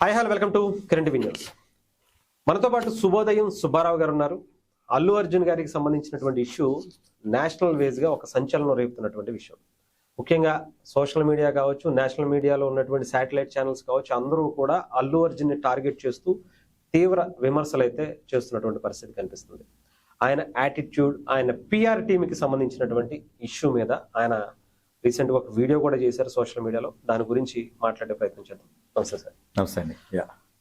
Hi hello welcome to current news. మనతో పాటు శుభోదయం సుబ్బారావు గారు ఉన్నారు. అల్లు అర్జున్ గారికి సంబంధించినటువంటి ఇష్యూ నేషనల్ వేజ్ గా ఒక సంచలనం రేపుతున్నటువంటి విషయం. ముఖ్యంగా సోషల్ మీడియా కావచ్చు, నేషనల్ మీడియాలో ఉన్నటువంటి శాటిలైట్ ఛానల్స్ కావచ్చు, అందరూ కూడా అల్లు అర్జున్ ని టార్గెట్ చేస్తూ తీవ్ర విమర్శలు అయితే చేస్తున్నటువంటి పరిస్థితి కనిపిస్తుంది. ఆయన యాటిట్యూడ్, ఆయన పిఆర్ టీంకి సంబంధించినటువంటి ఇష్యూ మీద ఆయన రీసెంట్ గా ఒక వీడియో కూడా చేశారు సోషల్ మీడియాలో. దాని గురించి మాట్లాడే ప్రయత్నం చేద్దాం. నమస్తే సార్. నమస్తే అండి.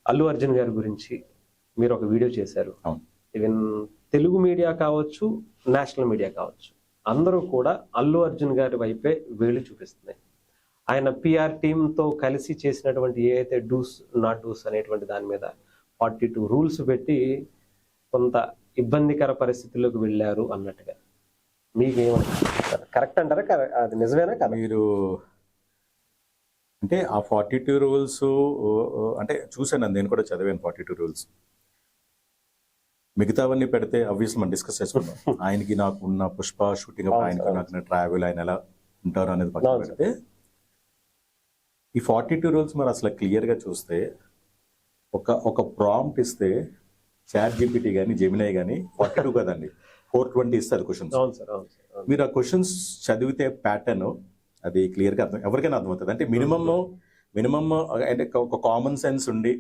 అల్లు అర్జున్ గారి గురించి మీరు ఒక వీడియో చేశారు. ఈవెన్ తెలుగు మీడియా కావచ్చు, నేషనల్ మీడియా కావచ్చు, అందరూ కూడా అల్లు అర్జున్ గారి వైపే వేలు చూపిస్తున్నాయి. ఆయన పిఆర్ టీంతో కలిసి చేసినటువంటి ఏ అయితే డూస్ నాట్ డూస్ అనేటువంటి దాని మీద 42 రూల్స్ పెట్టి కొంత ఇబ్బందికర పరిస్థితుల్లోకి వెళ్ళారు అన్నట్టుగా. మీకేమంటారు? కరెక్ట్ అంటారా? అది నిజమేనా కదా? మీరు అంటే ఆ 42 రూల్స్ అంటే చూసాను, నేను కూడా చదివాను 42 రూల్స్. మిగతావన్నీ పెడితే అబ్వియస్లీ మనం డిస్కస్ చేసుకుంటాం. ఆయనకి నాకు ఉన్న పుష్ప షూటింగ్, ఆయనకి నాకు ట్రావెల్, ఆయన ఎలా ఉంటారు అనేది పక్కన పెడితే ఈ 42 రూల్స్ మరి అసలు క్లియర్గా చూస్తే ఒక ప్రాంప్ట్ ఇస్తే చాట్ జీపీటీ కానీ జెమినై కానీ 42 కదండి, 420 ఇస్తారు క్వశ్చన్స్. మీరు ఆ క్వశ్చన్స్ చదివితే ప్యాటర్న్ అది క్లియర్గా అర్థం, ఎవరికైనా అర్థమవుతుంది. అంటే మినిమమ్ అంటే ఒక కామన్ సెన్స్ ఉండి,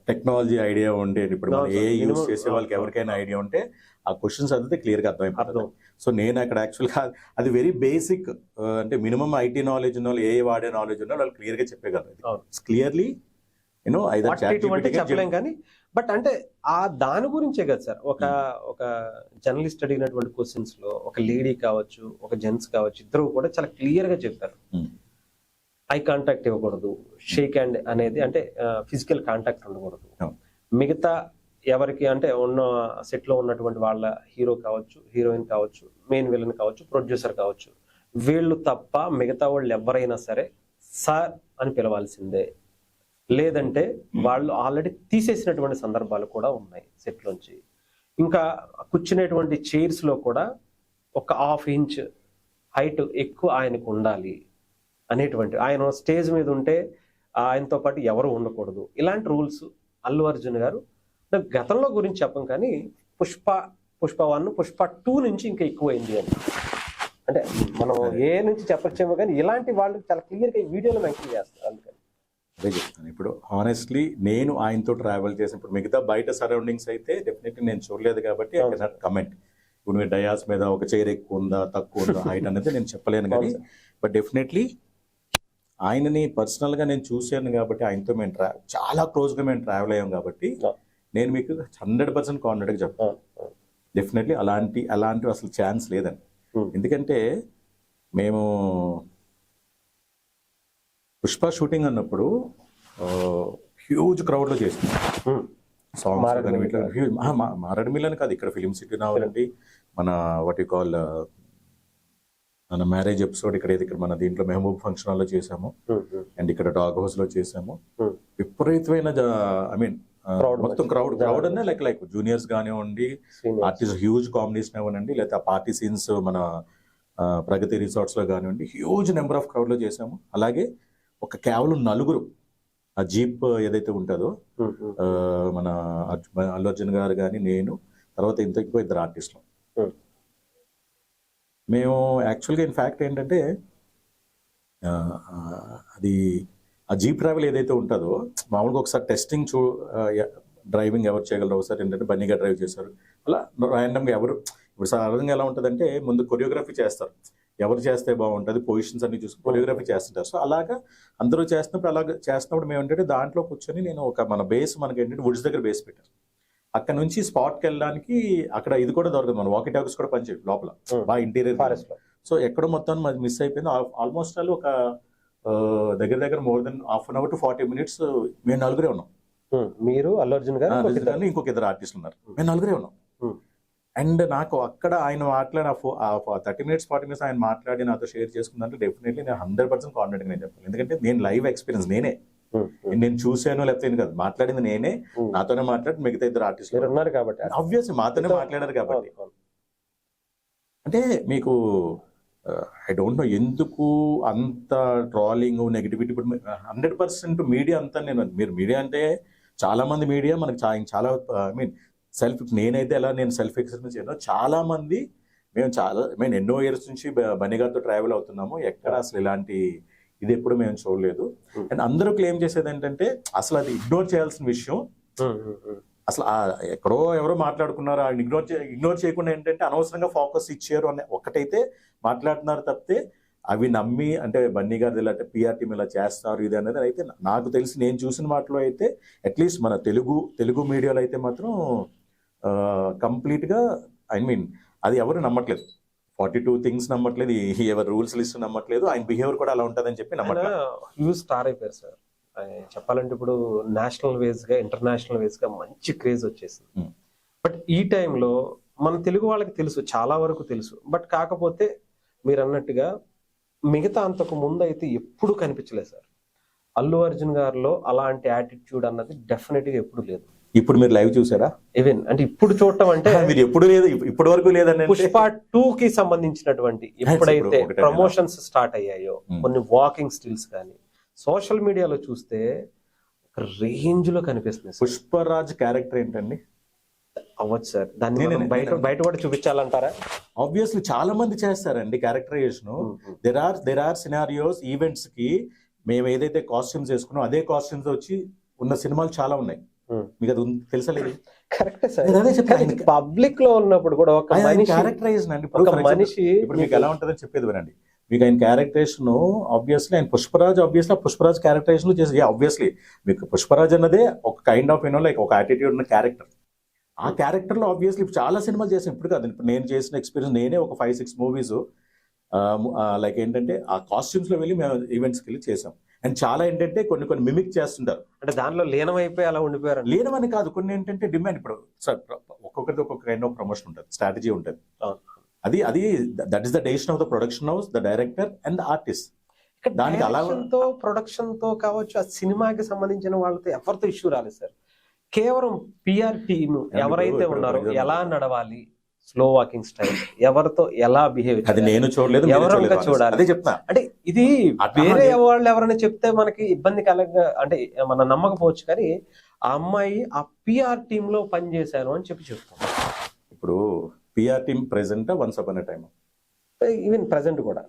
టెక్నాలజీ ఐడియా ఉండి, ఇప్పుడు మనం ఏ యూజ్ చేసే వాళ్ళకి ఎవరికైనా ఐడియా ఉంటే ఆ క్వశ్చన్స్ చదివితే క్లియర్గా అర్థమైపోతుంది. సో నేను అక్కడ యాక్చువల్గా అది వెరీ బేసిక్, అంటే మినిమం ఐటీ నాలెడ్జ్ ఉన్న వాళ్ళు, ఏ వాడే నాలెడ్జ్ ఉన్న వాళ్ళు క్లియర్గా చెప్పగలరు. క్లియర్లీ చెప్పలేం కానీ, బట్ అంటే ఆ దాని గురించే కదా సార్. ఒక జర్నలిస్ట్ అడిగినటువంటి క్వశ్చన్స్ లో ఒక లేడీ కావచ్చు, ఒక జెంట్స్ కావచ్చు, ఇద్దరు కూడా చాలా క్లియర్ గా చెప్పారు. ఐ కాంటాక్ట్ ఇవ్వకూడదు, షేక్ హ్యాండ్ అనేది, అంటే ఫిజికల్ కాంటాక్ట్ ఉండకూడదు. మిగతా ఎవరికి అంటే ఉన్న సెట్ లో ఉన్నటువంటి వాళ్ళ హీరో కావచ్చు, హీరోయిన్ కావచ్చు, మెయిన్ విలన్ కావచ్చు, ప్రొడ్యూసర్ కావచ్చు, వీళ్ళు తప్ప మిగతా వాళ్ళు ఎవరైనా సరే సార్ అని పిలవాల్సిందే. లేదంటే వాళ్ళు ఆల్రెడీ తీసేసినటువంటి సందర్భాలు కూడా ఉన్నాయి సెట్ లోంచి. ఇంకా కూర్చునేటువంటి చైర్స్ లో కూడా ఒక 1/2 ఇంచ్ హైట్ ఎక్కువ ఆయనకు ఉండాలి అనేటువంటి, ఆయన స్టేజ్ మీద ఉంటే ఆయనతో పాటు ఎవరు ఉండకూడదు. ఇలాంటి రూల్స్ అల్లు అర్జున్ గారు గతంలో గురించి చెప్పం కానీ పుష్ప 1, పుష్ప 2 నుంచి ఇంకా ఎక్కువైంది అని, అంటే మనం ఏ నుంచి చెప్పచ్చేమో కానీ ఇలాంటి వాళ్ళు చాలా క్లియర్గా ఈ వీడియోలో మెన్షన్ చేస్తారు. అందుకని అదే చెప్తాను. ఇప్పుడు హానెస్ట్లీ నేను ఆయనతో ట్రావెల్ చేసినప్పుడు మిగతా బయట సరౌండింగ్స్ అయితే డెఫినెట్లీ నేను చూడలేదు కాబట్టి ఐ కెన్ నాట్ కమెంట్. ఇప్పుడు మీరు డయాస్ మీద ఒక చైర్ ఎక్కువ ఉందా, తక్కువ ఉందా, హైట్ అనేది నేను చెప్పలేను కానీ, బట్ డెఫినెట్లీ ఆయనని పర్సనల్గా నేను చూశాను కాబట్టి, ఆయనతో మేము చాలా క్లోజ్గా మేము ట్రావెల్ అయ్యాం కాబట్టి నేను మీకు 100% కాన్ఫిడెంట్గా చెప్తాను. డెఫినెట్లీ అలాంటి అసలు ఛాన్స్ లేదండి. ఎందుకంటే మేము పుష్ప షూటింగ్ అన్నప్పుడు హ్యూజ్ క్రౌడ్లో చేసినాం సాంగ్స్ కానీ, వీటిలో హ్యూజ్ మారేడుమిల్లి కాదు, ఇక్కడ ఫిలిం సిటీ రావాలండి, మన వాట్ యు కాల్ మన మ్యారేజ్ ఎపిసోడ్ ఇక్కడ మన దీంట్లో మెహబూబ్ ఫంక్షన్ హాల్లో చేసాము, అండ్ ఇక్కడ డాగ్ హౌస్ లో చేసాము. విపరీతమైన ఐ మీన్ మొత్తం క్రౌడ్ అనే లైక్ జూనియర్స్ కానివ్వండి, ఆర్టిస్ట్ హ్యూజ్ కాంబినేషన్ అవ్వనండి, లేకపోతే ఆ పార్టీ సీన్స్ మన ప్రగతి రిసార్ట్స్ లో కానివ్వండి, హ్యూజ్ నెంబర్ ఆఫ్ క్రౌడ్ లో చేసాము. అలాగే ఒక కేవలం 4 ఆ జీప్ ఏదైతే ఉంటుందో, మన అల్లు అర్జున్ గారు కానీ, నేను, తర్వాత ఇంకో 2 ఆర్టిస్టులు. మేము యాక్చువల్గా ఇన్ఫ్యాక్ట్ ఏంటంటే అది ఆ జీప్ ట్రావెల్ ఏదైతే ఉంటుందో, మామూలుగా ఒకసారి టెస్టింగ్ డ్రైవింగ్ ఎవరు చేయగలరు, ఒకసారి ఏంటంటే బన్నీగా డ్రైవ్ చేశారు, అలా ర్యాండమ్గా ఎవరు. ఇప్పుడు సాధారణంగా ఎలా ఉంటుందంటే ముందు కొరియోగ్రఫీ చేస్తారు, ఎవరు చేస్తే బాగుంటుంది, పొజిషన్స్ అన్ని చూసి కొరియోగ్రఫీ చేస్తుంటారు. సో అలాగా అందరూ చేస్తున్నప్పుడు మేము ఏంటంటే దాంట్లో కూర్చొని నేను మన బేస్ మనకి ఏంటంటే వుడ్స్ దగ్గర బేస్ పెట్టారు. అక్కడ నుంచి స్పాట్కి వెళ్ళడానికి అక్కడ ఇది కూడా దొరకదు, మన వాకీ టాకీస్ కూడా పనిచేయదు లోపల, బాగా ఇంటీరియర్ ఫారెస్ట్ లో. సో ఎక్కడో మొత్తం మిస్ అయిపోయింది. ఆల్మోస్ట్ వాళ్ళు ఒక దగ్గర more than half an hour to 40 minutes మేము 4 ఉన్నాం. మీరు అల్లు అర్జున్ గారు ఇంకొక 2 ఆర్టిస్టులు ఉన్నారు, మేము 4 ఉన్నాం. అండ్ నాకు అక్కడ ఆయన మాట్లాడిన 30 మినిట్స్ 40 మినిట్స్ ఆయన మాట్లాడి నాతో షేర్ చేసుకుందంటే డెఫినెట్లీ నేను 100% కాన్ఫిడెంట్గా నేను చెప్పాను. ఎందుకంటే నేను లైవ్ ఎక్స్పీరియన్స్, నేను చూశాను లేకపోతే కాదు, మాట్లాడింది నేనే, నాతోనే మాట్లాడి మిగతా 2 ఆర్టిస్టులు ఉన్నారు కాబట్టి ఆబ్వియస్లీ మాతోనే మాట్లాడారు కాబట్టి. అంటే మీకు ఐ డోంట్ నో ఎందుకు అంత ట్రాలింగ్ నెగిటివిటీ. ఇప్పుడు 100% మీడియా అంతా, మీరు మీడియా అంటే చాలా మంది మీడియా మనకి చాలా ఐ మీన్ నేనైతే ఎలా నేను సెల్ఫ్ ఎక్స్పీరియన్స్ చేయను, చాలా మంది మేము ఎన్నో ఇయర్స్ నుంచి బన్నీ గారితో ట్రావెల్ అవుతున్నాము, ఎక్కడ అసలు ఇలాంటి ఇది ఎప్పుడు మేము చూడలేదు. అండ్ అందరూ క్లెయిమ్ చేసేది ఏంటంటే అసలు అది ఇగ్నోర్ చేయాల్సిన విషయం. అసలు ఎక్కడో ఎవరో మాట్లాడుకున్నారు, ఆయన ఇగ్నోర్ చేయకుండా ఏంటంటే అనవసరంగా ఫోకస్ ఇచ్చారు అని ఒక్కటైతే మాట్లాడుతున్నారు తప్పితే అవి నమ్మి అంటే బన్నీ గారు ఇలా పిఆర్ టీమ్ ఇలా చేస్తారు ఇది అనేది అయితే నాకు తెలిసి నేను చూసిన వాటిలో అయితే అట్లీస్ట్ మన తెలుగు మీడియాలో అయితే మాత్రం కంప్లీట్గా ఐ మీన్ అది ఎవరు నమ్మట్లేదు. 42 థింగ్స్ నమ్మట్లేదు, ఎవరు రూల్స్ లిస్ట్ నమ్మట్లేదు, ఆయన బిహేవియర్ కూడా అలా ఉంటుందని చెప్పి నమ్మట్లేదు. హ్యూజ్ స్టార్ అయిపోయారు సార్. చెప్పాలంటే ఇప్పుడు నేషనల్ వేస్ గా ఇంటర్నేషనల్ వేస్ గా మంచి క్రేజ్ వచ్చేసింది. బట్ ఈ టైంలో మన తెలుగు వాళ్ళకి తెలుసు, చాలా వరకు తెలుసు. బట్ కాకపోతే మీరు అన్నట్టుగా మిగతా అంతకు ముందు అయితే ఎప్పుడు కనిపించలేదు సార్. అల్లు అర్జున్ గారిలో అలాంటి యాటిట్యూడ్ అన్నది డెఫినెట్ గా ఎప్పుడు లేదు. ఇప్పుడు మీరు లైవ్ చూసారా? ఈవెన్ అంటే ఇప్పుడు చూడటం అంటే మీరు ఎప్పుడు లేదు, ఇప్పటి వరకు లేదని. పుష్ప 2 కి సంబంధించినటువంటి ఎప్పుడైతే ప్రమోషన్స్ స్టార్ట్ అయ్యాయో, కొన్ని వాకింగ్ స్టిల్స్ కానీ సోషల్ మీడియాలో చూస్తే ఒక రేంజ్ లో కనిపిస్తుంది. పుష్పరాజ్ క్యారెక్టర్ ఏంటండి? అవ్వచ్చు సార్, దాన్ని బయట కూడా చూపించాలంటారా? ఆబ్వియస్లీ చాలా మంది చేస్తారండి characterization. There are scenarios, events కి మేము ఏదైతే కాస్ట్యూమ్స్ వేసుకున్నాం అదే కాస్ట్యూమ్స్ వచ్చి ఉన్న సినిమాలు చాలా ఉన్నాయి. మీకు అది తెలుసా లేదు? కరెక్టే సార్. పబ్లిక్ లో ఉన్నప్పుడు కూడా ఒక క్యారెక్టరైజేషన్ అండి. మనిషి ఇప్పుడు మీకు ఎలా ఉంటుందని చెప్పేది వినండి. మీకు ఆయన క్యారెక్టరేషన్ ఆబ్వియస్లీ ఆయన పుష్పరాజ్ క్యారెక్టరేషన్ చేసి ఆబ్వియస్లీ మీకు పుష్పరాజ్ అన్నదే ఒక కైండ్ ఆఫ్ లైక్ ఒక యాటిట్యూడ్ ఉన్న క్యారెక్టర్. ఆ క్యారెక్టర్ లో ఆబ్వియస్లీ చాలా సినిమాలు చేసాను. ఇప్పుడు కాదు, ఇప్పుడు నేను చేసిన ఎక్స్పీరియన్స్ నేనే ఒక 5-6 మూవీస్ లైక్ ఏంటంటే ఆ కాస్ట్యూమ్స్ లో వెళ్ళి మేము ఈవెంట్స్కి వెళ్ళి చేసాం. అండ్ చాలా ఏంటంటే కొన్ని మిమిక్ చేస్తుంటారు, అంటే దానిలో లీనమైపోయి అలా ఉండిపోయారు. లీనమని కాదు, కొన్ని ఏంటంటే డిమాండ్. ఇప్పుడు సార్ ఒక్కొక్కరిది ఒక్కొక్క కైండ్ ఆఫ్ ప్రమోషన్ ఉంటుంది, స్ట్రాటజీ ఉంటుంది. అది that is the decision of the production house, the director and the artist. దానికి అలా ప్రొడక్షన్ తో కావచ్చు, ఆ సినిమాకి సంబంధించిన వాళ్ళతో ఎవరితో ఇష్యూ రాలేదు సార్. కేవలం పిఆర్ టీమ్ ఎవరైతే ఉన్నారో ఎలా నడవాలి, స్లో వాకింగ్ స్టైల్, ఎవరితో ఎలా బిహేవ్, అది నేను చూడలేదు, ఎవరైనా చూడాలి. అదే చెప్తా. అంటే ఇది వేరే వాళ్ళు ఎవరైనా చెప్తే మనకి ఇబ్బంది అంటే మనం నమ్మకపోవచ్చు, కానీ ఆ అమ్మాయి ఆ పిఆర్ టీమ్ లో పనిచేశాను అని చెప్తాను. ఇప్పుడు PR team present once upon a time, even present కూడా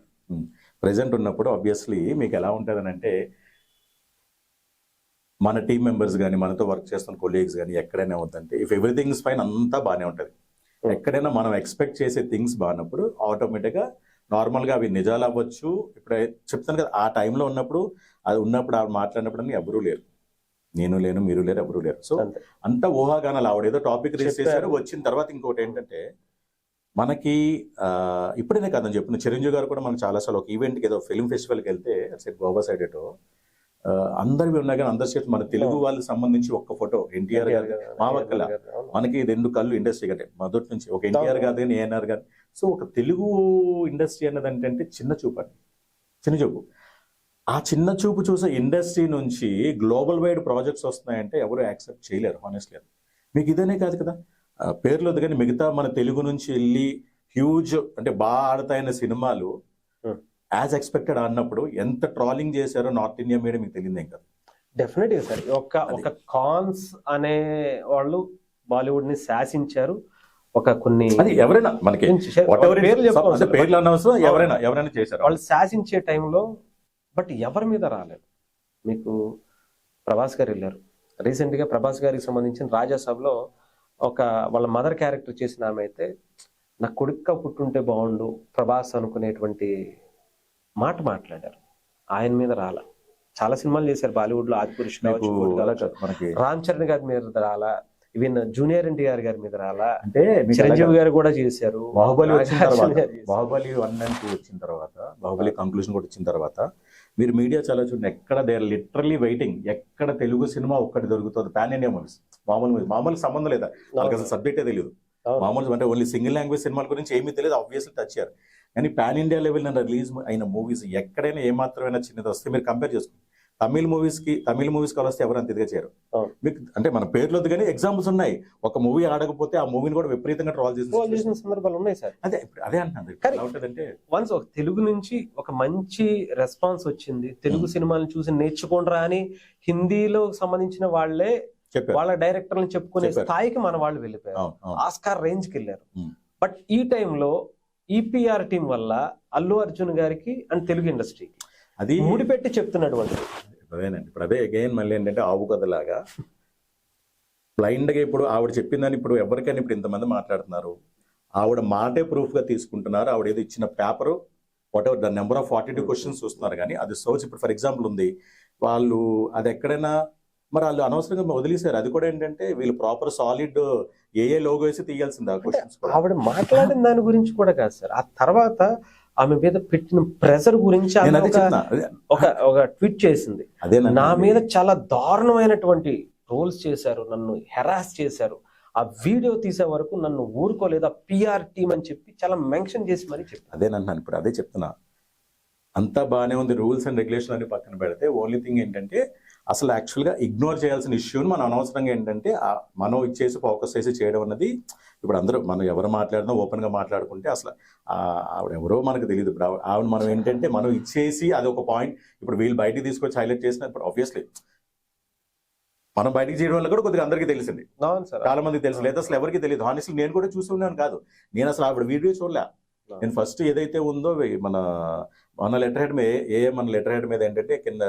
ప్రెసెంట్ ఉన్నప్పుడు ఆబ్వియస్లీ మీకు ఎలా ఉంటుంది అంటే మన టీం మెంబర్స్ కానీ మనతో వర్క్ చేస్తున్న కొలీగ్స్ కానీ ఎక్కడైనా అవుతుందంటే ఇఫ్ ఎవ్రీథింగ్ ఇస్ ఫైన్ అంతా బాగానే ఉంటుంది. ఎక్కడైనా మనం ఎక్స్పెక్ట్ చేసే థింగ్స్ బాగున్నప్పుడు ఆటోమేటిక్గా నార్మల్గా అవి నిజాలు అవ్వచ్చు. ఇప్పుడు చెప్తాను కదా, ఆ టైంలో ఉన్నప్పుడు ఆవిడ మాట్లాడినప్పుడు అని ఎవరూ లేరు, నేను లేను, మీరు లేరు, ఎవరూ లేరు. సో అంతా ఊహాగానాలు. ఆవిడేదో టాపిక్ రేస్ చేశారు. వచ్చిన తర్వాత ఇంకోటి ఏంటంటే మనకి ఇప్పుడైనా కాదని చెప్పిన చిరంజీవి గారు కూడా మనం చాలాసార్లు ఒక ఈవెంట్కి ఏదో ఫిల్మ్ ఫెస్టివల్కి వెళ్తే గోవా సైడ్ ఏటో అందరివి ఉన్నాయి కానీ అందరి చేతి మన తెలుగు వాళ్ళకి సంబంధించి ఒక్క ఫోటో ఎన్టీఆర్ గారు, మా వక్కల మనకి 2 కళ్ళు ఇండస్ట్రీ కంటే మొదటి నుంచి ఒక ఎన్టీఆర్ గారు కానీ ఏఎన్ఆర్ గారు. సో ఒక తెలుగు ఇండస్ట్రీ అన్నది ఏంటంటే చిన్న చూపు. ఆ చిన్న చూపు చూసే ఇండస్ట్రీ నుంచి గ్లోబల్ వైడ్ ప్రాజెక్ట్స్ వస్తున్నాయంటే ఎవరు యాక్సెప్ట్ చేయలేరు హానెస్ట్లీ. మీకు ఇదనే కాదు కదా, పేర్లు వద్దు కానీ మిగతా మన తెలుగు నుంచి వెళ్ళి హ్యూజ్ అంటే బాగా ఆడతాయన్న సినిమాలు యాజ్ ఎక్స్పెక్టెడ్ అన్నప్పుడు ఎంత ట్రాలింగ్ చేశారో నార్త్ ఇండియా మీడియా మీకు తెలియదు ఇంకా. డెఫినెట్ గా సార్, ఒక కాన్స్ అనే వాళ్ళు బాలీవుడ్ ని శాసించారు. ఒక కొన్ని ఎవరైనా మనకి పేర్లు అనవసరం, ఎవరైనా చేశారు వాళ్ళు శాసించే టైంలో. బట్ ఎవరి మీద రాలేదు. మీకు ప్రభాస్ గారు వెళ్ళారు రీసెంట్ గా, ప్రభాస్ గారికి సంబంధించిన రాజాసాబ్లో వాళ్ళ మదర్ క్యారెక్టర్ చేసిన ఆమె అయితే నా కొడుక్క పుట్టుంటే బాగుండు ప్రభాస్ అనుకునేటువంటి మాట మాట్లాడారు. ఆయన మీద రాలా. చాలా సినిమాలు చేశారు బాలీవుడ్ లో, ఆదిపురుష్ కావచ్చు, రామ్ చరణ్ గారి మీద రాలా, ఈవెన్ జూనియర్ ఎన్టీఆర్ గారి మీద రాలా, అంటే చిరంజీవి గారు కూడా చేశారు. బాహుబలి 1 and 2 వచ్చిన తర్వాత, బాహుబలి కంక్లూజన్ కూడా వచ్చిన తర్వాత మీరు మీడియా చాలా చూడండి, ఎక్కడ దే ఆర్ లిటరల్లీ వెయిటింగ్ ఎక్కడ తెలుగు సినిమా ఒక్కటి దొరుకుతుంది. పాన్ ఇండియా మూవీస్, మామూలు సంబంధం లేదా, వాళ్ళకి అసలు సబ్జెక్టే తెలియదు. మామూలు అంటే ఓన్లీ సింగిల్ లాంగ్వేజ్ సినిమాల గురించి ఏమీ తెలియదు, ఆబ్వియస్లీ టచ్ అయ్యారు. కానీ పాన్ ఇండియా లెవెల్ రిలీజ్ అయిన మూవీస్ ఎక్కడైనా ఏమాత్రమైనా చిన్నది వస్తే మీరు కంపేర్ చేసుకోండి. తమిళ మూవీస్ కి వస్తే ఎవరు అంత ఇదిగా చేయరు. అవును. మీకు అంటే మన పేర్లు కానీ ఎగ్జాంపుల్స్ ఉన్నాయి. ఒక మూవీ ఆడకపోతే ఆ మూవీని కూడా విపరీతంగా ట్రోల్ చేసిన సందర్భాలు ఉన్నాయి సార్. అదే అంటున్నాను. ఎలా ఉంటదంటే వన్స్ ఒక తెలుగు నుంచి ఒక మంచి రెస్పాన్స్ వచ్చింది, తెలుగు సినిమాలను చూసి నేర్చుకోండిరా అని హిందీలో సంబంధించిన వాళ్ళే వాళ్ళ డైరెక్టర్లను చెప్పుకునే స్థాయికి మన వాళ్ళు వెళ్ళిపోయారు, ఆస్కార్ రేంజ్ కి వెళ్ళారు. బట్ ఈ టైంలో ఈపీఆర్ టీం వల్ల అల్లు అర్జున్ గారికి అండ్ తెలుగు ఇండస్ట్రీకి అది ముడిపెట్టి చెప్తున్నటువంటి అదేనండి. ఇప్పుడు అదే అగైన్ మళ్ళీ ఏంటంటే ఆవు కథలాగా బ్లైండ్ గా ఇప్పుడు ఆవిడ చెప్పిందని ఇప్పుడు ఎవరికైనా ఇప్పుడు ఇంతమంది మాట్లాడుతున్నారు, ఆవిడ మాటే ప్రూఫ్ గా తీసుకుంటున్నారు. ఆవిడ ఏదో ఇచ్చిన paper what ever the number of 42 questions చూస్తున్నారు కానీ అది సోర్స్ ఇప్పుడు ఫర్ ఎగ్జాంపుల్ ఉంది వాళ్ళు అది ఎక్కడైనా మరి వాళ్ళు అనవసరంగా వదిలేశారు. అది కూడా ఏంటంటే వీళ్ళు ప్రాపర్ సాలిడ్ ఏ లోగో వేసి తీయాల్సింది ఆ క్వశ్చన్స్. ఆవిడ మాట్లాడిన దాని గురించి కూడా కాదు సార్, ఆ తర్వాత ఆమె మీద పెట్టిన ప్రెషర్ గురించి ఒక ట్వీట్ చేసింది. నా మీద చాలా దారుణమైనటువంటి ట్రోల్స్ చేశారు, నన్ను హెరాస్ చేశారు, ఆ వీడియో తీసే వరకు నన్ను ఊరుకోలేదు ఆ పిఆర్ టీమ్ అని చెప్పి చాలా మెన్షన్ చేసి మరి చెప్పి అదేనంటున్నాను. ఇప్పుడు అదే చెప్తున్నా, అంతా బాగానే ఉంది, రూల్స్ అండ్ రెగ్యులేషన్ అన్ని పక్కన పెడితే ఓన్లీ థింగ్ ఏంటంటే అసలు యాక్చువల్గా ఇగ్నోర్ చేయాల్సిన ఇష్యూని మనం అనవసరంగా ఏంటంటే మనం ఇచ్చేసి ఫోకస్ చేసి చేయడం అన్నది. ఇప్పుడు అందరూ మనం ఎవరు మాట్లాడినా ఓపెన్ గా మాట్లాడుకుంటే అసలు ఆవిడ ఎవరో మనకు తెలియదు. ఇప్పుడు ఆవిడ మనం ఏంటంటే మనం ఇచ్చేసి అది ఒక పాయింట్ ఇప్పుడు వీళ్ళు బయటికి తీసుకొచ్చి హైలైట్ చేసిన ఇప్పుడు ఆబ్వియస్లీ మనం బయటికి చేయడం వల్ల కూడా కొద్దిగా అందరికీ తెలిసింది, చాలా మందికి తెలుసు, లేదా అసలు ఎవరికి తెలియదు. హానెస్ట్లీ నేను కూడా చూసి ఉన్నాను కాదు, నేను అసలు ఆవిడ వీడియో చూడలే. నేను ఫస్ట్ ఏదైతే ఉందో మన లెటర్ హెడ్ మీద ఏంటంటే కింద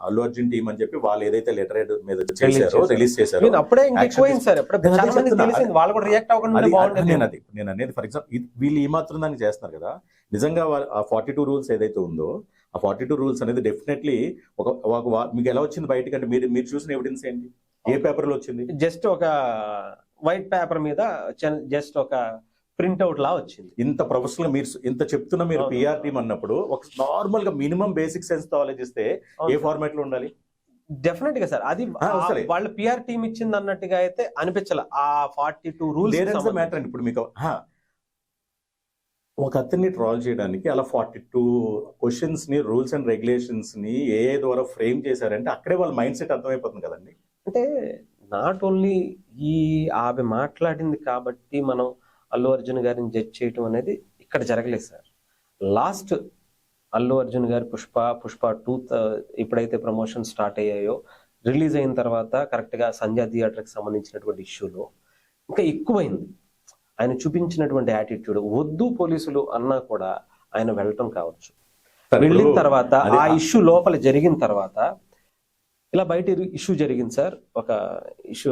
అల్లు అర్జున్ టీం అని చెప్పి వాళ్ళు ఏదైతే లెటర్ హెడ్ మీద చేశారో రిలీజ్ చేశారో నేను అనేది ఫర్ ఎగ్జాంపుల్ వీళ్ళు ఈ మాత్రం దానికి చేస్తున్నారు కదా. నిజంగా ఆ 42 రూల్స్ ఏదైతే ఉందో ఆ 42 రూల్స్ అనేది డెఫినెట్లీ మీకు ఎలా వచ్చింది బయటకి అంటే మీరు చూసిన ఎవిడెన్స్ ఏంటి, ఏ పేపర్ లో వచ్చింది? జస్ట్ ఒక వైట్ పేపర్ మీద జస్ట్ ఒక ప్రింట్అవుట్ లా వచ్చింది. ఇంత ప్రొఫెషనల్ మీరు ఇంత చెప్తున్నా మీరు పిఆర్ టీమ్ అన్నప్పుడు ఒక నార్మల్ గా మినిమం బేసిక్ సెన్స్ తో ఆలోచిస్తే ఏ ఫార్మాట్ లో ఉండాలి? డెఫినెట్ గా సార్, అది వాళ్ళ పిఆర్ టీమ్ ఇచ్చింది అన్నట్టుగా అయితే అనిపించాల. ఆ 42 రూల్స్ మ్యాటర్ అండి. ఇప్పుడు మీకు ఒక అతన్ని ట్రాల్ చేయడానికి అలా 42 క్వశ్చన్స్ ని రూల్స్ అండ్ రెగ్యులేషన్స్ ని ఏ ద్వారా ఫ్రేమ్ చేశారంటే అక్కడే వాళ్ళ మైండ్ సెట్ అర్థమైపోతుంది కదండి. అంటే నాట్ ఓన్లీ ఈ ఆమె మాట్లాడింది కాబట్టి మనం అల్లు అర్జున్ గారిని జడ్జ్ చేయటం అనేది ఇక్కడ జరగలేదు సార్. లాస్ట్ అల్లు అర్జున్ గారి పుష్ప 2 ఎప్పుడైతే ప్రమోషన్ స్టార్ట్ అయ్యాయో రిలీజ్ అయిన తర్వాత కరెక్ట్ గా సంధ్యా థియేటర్కి సంబంధించినటువంటి ఇష్యూలో ఇంకా ఎక్కువైంది ఆయన చూపించినటువంటి యాటిట్యూడ్. వద్దు పోలీసులు అన్నా కూడా ఆయన వెళ్ళటం కావచ్చు, వెళ్ళిన తర్వాత ఆ ఇష్యూ లోపల జరిగిన తర్వాత ఇలా బయట ఇష్యూ జరిగింది సార్, ఒక ఇష్యూ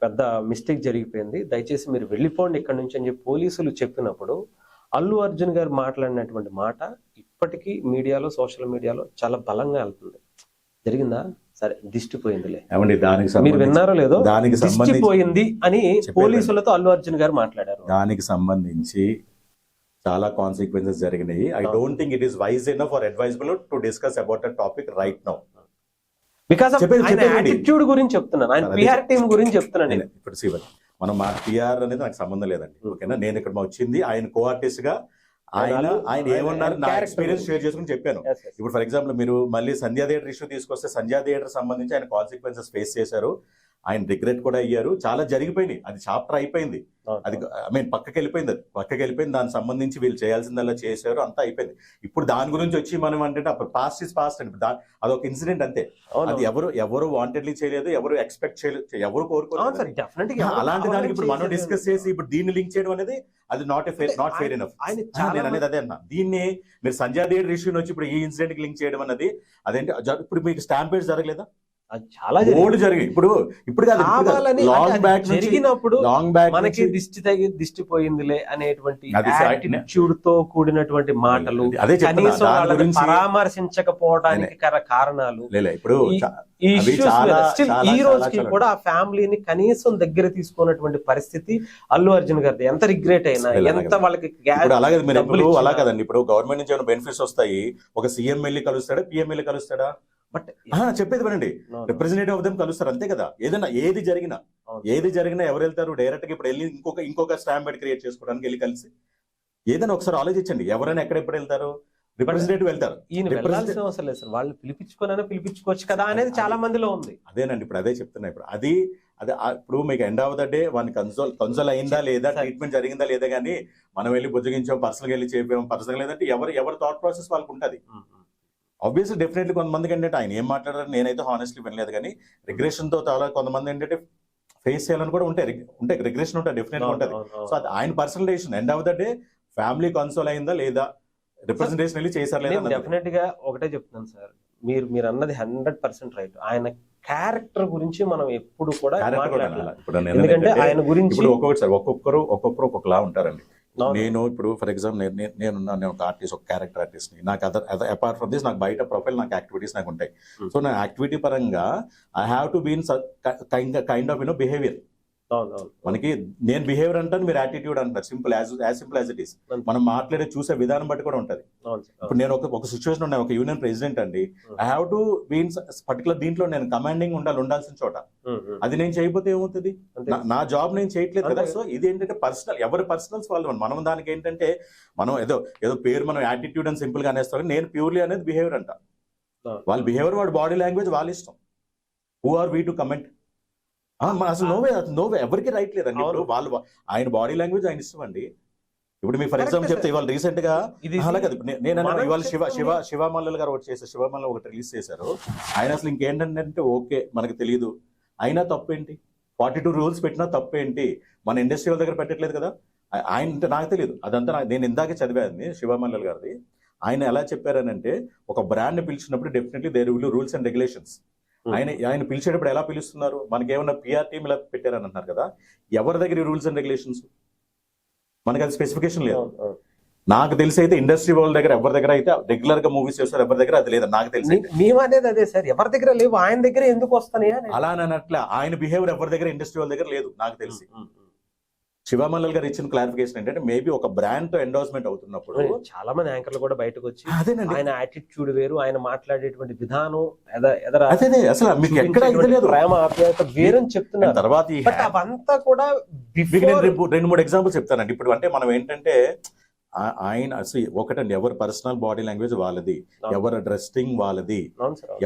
పెద్ద మిస్టేక్ జరిగిపోయింది, దయచేసి మీరు వెళ్ళిపోండి ఇక్కడ నుంచి అని చెప్పి పోలీసులు చెప్పినప్పుడు అల్లు అర్జున్ గారు మాట్లాడినటువంటి మాట ఇప్పటికీ మీడియాలో సోషల్ మీడియాలో చాలా బలంగా వెళ్తుంది. జరిగిందా సరే దిష్టిపోయిందిలే, మీరు విన్నారో లేదో, దిష్టిపోయింది అని పోలీసులతో అల్లు అర్జున్ గారు మాట్లాడారు. దానికి సంబంధించి చాలా కాన్సిక్వెన్సెస్ జరిగినాయి. I don't think it is wise enough or advisable to discuss about the topic right now. Because ఆయన యాటిట్యూడ్ గురించి చెప్తున్నాను, ఆయన పిఆర్ టీమ్ గురించి చెప్తున్నాను. ఇప్పుడు శివన్ మనం మా పిఆర్ అనేది నాకు సంబంధం లేదండి, ఓకేనా. నేను ఇక్కడ వచ్చింది ఆయన కో ఆర్టిస్ట్ గా, ఆయన ఏమన్నారు నా ఎక్స్పీరియన్స్ షేర్ చేసుకుని చెప్పాను. ఇప్పుడు ఫర్ ఎగ్జాంపుల్ మీరు మళ్ళీ సంధ్యా థియేటర్ ఇష్యూ తీసుకొస్తే సంధ్యా థియేటర్ సంబంధించి ఆయన కాన్సిక్వెన్సెస్ ఫేస్ చేశారు, ఆయన రిగ్రెట్ కూడా అయ్యారు, చాలా జరిగిపోయినాయి, అది చాప్టర్ అయిపోయింది, అది ఐ మీన్ పక్కకి వెళ్ళిపోయింది, దానికి సంబంధించి వీళ్ళు చేయాల్సిందల్లా చేశారు, అంతా అయిపోయింది. ఇప్పుడు దాని గురించి వచ్చి మనం అంటే అప్పుడు పాస్ట్ ఇస్ పాస్ట్ అండి, అదొక ఇన్సిడెంట్ అంతే. అది ఎవరు వాంటెడ్లీ చేయలేదు, ఎవరు ఎక్స్పెక్ట్ చేయలేదు, ఎవరు కోరుకోలేదు. అలాంటి దానికి ఇప్పుడు మనం డిస్కస్ చేసి ఇప్పుడు దీన్ని లింక్ చేయడం అనేది అది నాట్ ఫెయిర్ ఎనఫ్. నేను అనేది అదే అన్నా, దీన్ని మీరు సంధ్యా థియేటర్ ఇష్యూ వచ్చి ఇప్పుడు ఈ ఇన్సిడెంట్ కి లింక్ చేయడం అనేది అదేంటి. ఇప్పుడు మీకు స్టాంపేడ్ జరగలేదా? చాలా జరిగి ఇప్పుడు జరిగినప్పుడు మనకి దిష్టిపోయిందిలే అనేటువంటి యాటిట్యూడ్ తో కూడినటువంటి మాటలు, కనీసం వాళ్ళని పరామర్శించకపోవడానికి కారణాలు, ఇప్పుడు ఈ రోజుకి కూడా ఆ ఫ్యామిలీని కనీసం దగ్గర తీసుకున్నటువంటి పరిస్థితి అల్లు అర్జున్ గారిది. ఎంత రిగ్రెట్ అయినా, ఎంత వాళ్ళకి అలాగే మీరు ఎప్పుడు అలా కదండి. ఇప్పుడు గవర్నమెంట్ నుంచి ఏమైనా బెనిఫిట్స్ వస్తాయి, ఒక సీఎం వెళ్ళి కలుస్తాడా, పిఎం వెళ్ళి కలుస్తాడా? బట్ చెప్పేది వినండి, రిప్రజెంటేటివ్ ఆఫ్ దెమ్ కలుస్తారు అంతే కదా. ఏది జరిగినా ఎవరు వెళ్తారు? డైరెక్ట్ గా ఇప్పుడు వెళ్ళి ఇంకొక స్టాంప్ క్రియేట్ చేసుకోవడానికి వెళ్ళి కలిసి ఏదైనా ఒకసారి ఆలోచించండి, ఎవరైనా ఎక్కడెప్పుడు వెళ్తారు? రిప్రజెంటేటివ్ వెళ్తారు. ఈయన వెళ్ళాల్సిన అవసరం లేదు సార్, వాళ్ళు పిలిపించుకోవచ్చు కదా అనేది చాలా మందిలో ఉంది. అదేనండి, ఇప్పుడు అదే చెప్తున్నా. ఇప్పుడు అదే ఇప్పుడు మీకు ఎండ్ ఆఫ్ ద డే వాడిని కన్సోల్ అయిందా లేదా, ట్రీట్మెంట్ జరిగిందా లేదా, కానీ మనం వెళ్ళి బుజ్జగించాం, పర్సనల్గా వెళ్ళి చెప్పాం, పర్సనల్ లేదంటే ఎవరి థాట్ ప్రాసెస్ వాళ్ళకు ఉంటుంది. ఆబ్వియస్లీ డెఫినెట్లీ కొంతమందికి ఏంటంటే ఆయన ఏం మాట్లాడారు నేనైతే హానెస్ట్లీ వినలేదు, కానీ రిగ్రెషన్ తో చాలా కొంతమంది ఏంటంటే ఫేస్ చేయాలని కూడా ఉంటాయి రిగ్రెషన్ ఉంటుంది, డెఫినెట్గా ఉంటుంది. సో అది ఆయన personal decision. End of the day family console అయిందా లేదా, రిప్రజెంటేషన్ వెళ్ళి చేశారు లేదా. డెఫినెట్ గా ఒకటే చెప్తున్నాను సార్, మీరు అన్నది 100% రైట్. ఆయన క్యారెక్టర్ గురించి మనం ఎప్పుడు కూడా ఎందుకంటే ఆయన గురించి ఒక్కొక్కరు ఒక్కొక్కలా ఉంటారండి. నేను ఇప్పుడు ఫర్ ఎగ్జాంపుల్ నేను ఒక ఆర్టిస్ట్, ఒక క్యారెక్టర్ ఆర్టిస్ట్ ని. నాకు అపార్ట్ ఫ్రమ్ దిస్ నాకు బయట ప్రొఫైల్, నాకు యాక్టివిటీస్ నాకు ఉంటాయి. సో నా యాక్టివిటీ పరంగా I have to be in kind of behaviour. మనకి నేను బిహేవియర్ అంటాను, మీరు యాటిట్యూడ్ అంటారు. Simple as simple as it is. మనం మాట్లాడే చూసే విధానం బట్టి కూడా ఉంటుంది. ఇప్పుడు నేను ఒక సిచ్యువేషన్ ఉన్నాయి, ఒక యూనియన్ ప్రెసిడెంట్ అండి, I have to be in particular దీంట్లో నేను కమాండింగ్ ఉండాల్సిన చోట. అది నేను చేయకపోతే ఏమవుతుంది, నా జాబ్ నేను చేయట్లేదు కదా. సో ఇది ఏంటంటే పర్సనల్, ఎవరి పర్సనల్స్ వాళ్ళు. మనం దానికి ఏంటంటే మనం ఏదో పేరు మనం యాటిట్యూడ్ అని సింపుల్ గా అనేస్తాం, నేను ప్యూర్లీ అనేది బిహేవియర్ అంట. వాళ్ళ బిహేవియర్, వాడి బాడీ లాంగ్వేజ్ వాళ్ళ ఇష్టం. Who are we to comment? అసలు నోవే ఎవరికి రైట్ లేదండి. ఇప్పుడు వాళ్ళు ఆయన బాడీ లాంగ్వేజ్ ఆయన ఇష్టం అండి. ఇప్పుడు మీరు ఫర్ ఎగ్జాంపుల్ చెప్తే ఇవాళ రీసెంట్ గా అలా కదా, నేను ఇవాళ శివమల్లల్ గారు శివమల్లల్ ఒకటి రిలీజ్ చేశారు. ఆయన అసలు ఇంకేంటంటే ఓకే మనకు తెలియదు, అయినా తప్పేంటి, 42 రూల్స్ పెట్టినా తప్పేంటి, మన ఇండస్ట్రీ వాళ్ళ దగ్గర పెట్టట్లేదు కదా. ఆయన నాకు తెలియదు అదంతా, నేను ఇందాకే చదివాను శివమల్లల్ గారిది. ఆయన ఎలా చెప్పారనంటే ఒక బ్రాండ్ ని పిలిచినప్పుడు definitely there will rules and regulations. ఆయన పిలిచేటప్పుడు ఎలా పిలుస్తున్నారు, మనకి ఏమన్నా పిఆర్ టీమ్ ఇలా పెట్టారని అంటున్నారు కదా, ఎవరి దగ్గర రూల్స్ అండ్ రెగ్యులేషన్స్, మనకి అది స్పెసిఫికేషన్ లేదు. నాకు తెలిసి అయితే ఇండస్ట్రీ వాళ్ళ దగ్గర ఎవరి దగ్గర అయితే రెగ్యులర్ గా మూవీస్ చేస్తారు, ఎవరి దగ్గర అది లేదు నాకు తెలిసి. మేము అనేది అదే సార్, ఎవరి దగ్గర లేవు, ఆయన దగ్గర ఎందుకు వస్తాయి అలా అన్నట్లే. ఆయన బిహేవియర్ ఎవరి దగ్గర ఇండస్ట్రీ వాళ్ళ దగ్గర లేదు నాకు తెలిసి. శివమల్లల్ గారు ఇచ్చిన క్లారిఫికేషన్ ఏంటంటే మేబీ ఒక బ్రాండ్ తో ఎండోర్స్మెంట్ అవుతున్నప్పుడు చాలా మంది యాంకర్లు కూడా బయటకు వచ్చి ఆయన యాటిట్యూడ్ వేరు, ఆయన మాట్లాడేటువంటి విధానం అసలు మీకు ఎక్కడ ప్రేమ ఆప్యాయత వేరని చెప్తున్నారు. తర్వాత అవంతా కూడా 2-3 ఎగ్జాంపుల్స్ చెప్తానండి. ఇప్పుడు అంటే మనం ఏంటంటే ఆయన అసలు ఒకటండి, ఎవరి పర్సనల్ బాడీ లాంగ్వేజ్ వాళ్ళది, ఎవరి డ్రెస్సింగ్ వాళ్ళది.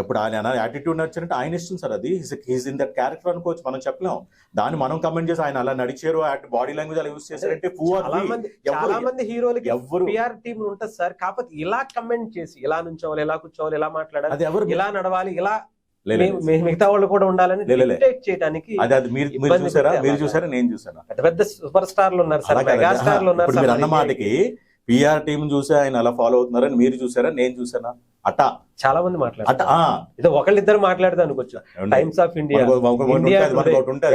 ఎప్పుడు ఆయన యాటిట్యూడ్ నచ్చారంటే ఆయన ఇష్టం సార్, అది హీస్ ఇన్ దట్ క్యారెక్టర్ అనుకోవచ్చు, మనం చెప్పలేం. దాన్ని మనం కమెంట్ చేసి ఆయన అలా నడిచారు, బాడీ లాంగ్వేజ్ అలా యూజ్ చేశారంటే చాలా మంది హీరోలకి ఎవరు పిఆర్ టీమ్ ఉంటుంది సార్. కాకపోతే ఇలా కమెంట్ చేసి ఇలా నుంచోవాలి, ఇలా కూర్చోవాలి, ఇలా మాట్లాడాలి, అది ఎవరు ఇలా నడవాలి, ఇలా మిగతా వాళ్ళు కూడా ఉండాలని చేయడానికి. మీరు చూసారా నేను చూసాను. పెద్ద సూపర్ స్టార్లు ఉన్నారు సార్, మెగా స్టార్లు ఉన్నారు. మీరు అన్న మాటకి పిఆర్ టీమ్ చూసి ఆయన అలా ఫాలో అవుతున్నారని మీరు చూసారా నేను చూసానా? అట్టా చాలా మంది మాట్లాడారు, ఒకళ్ళిద్దరు మాట్లాడితే అనుకోవచ్చు. Times of India,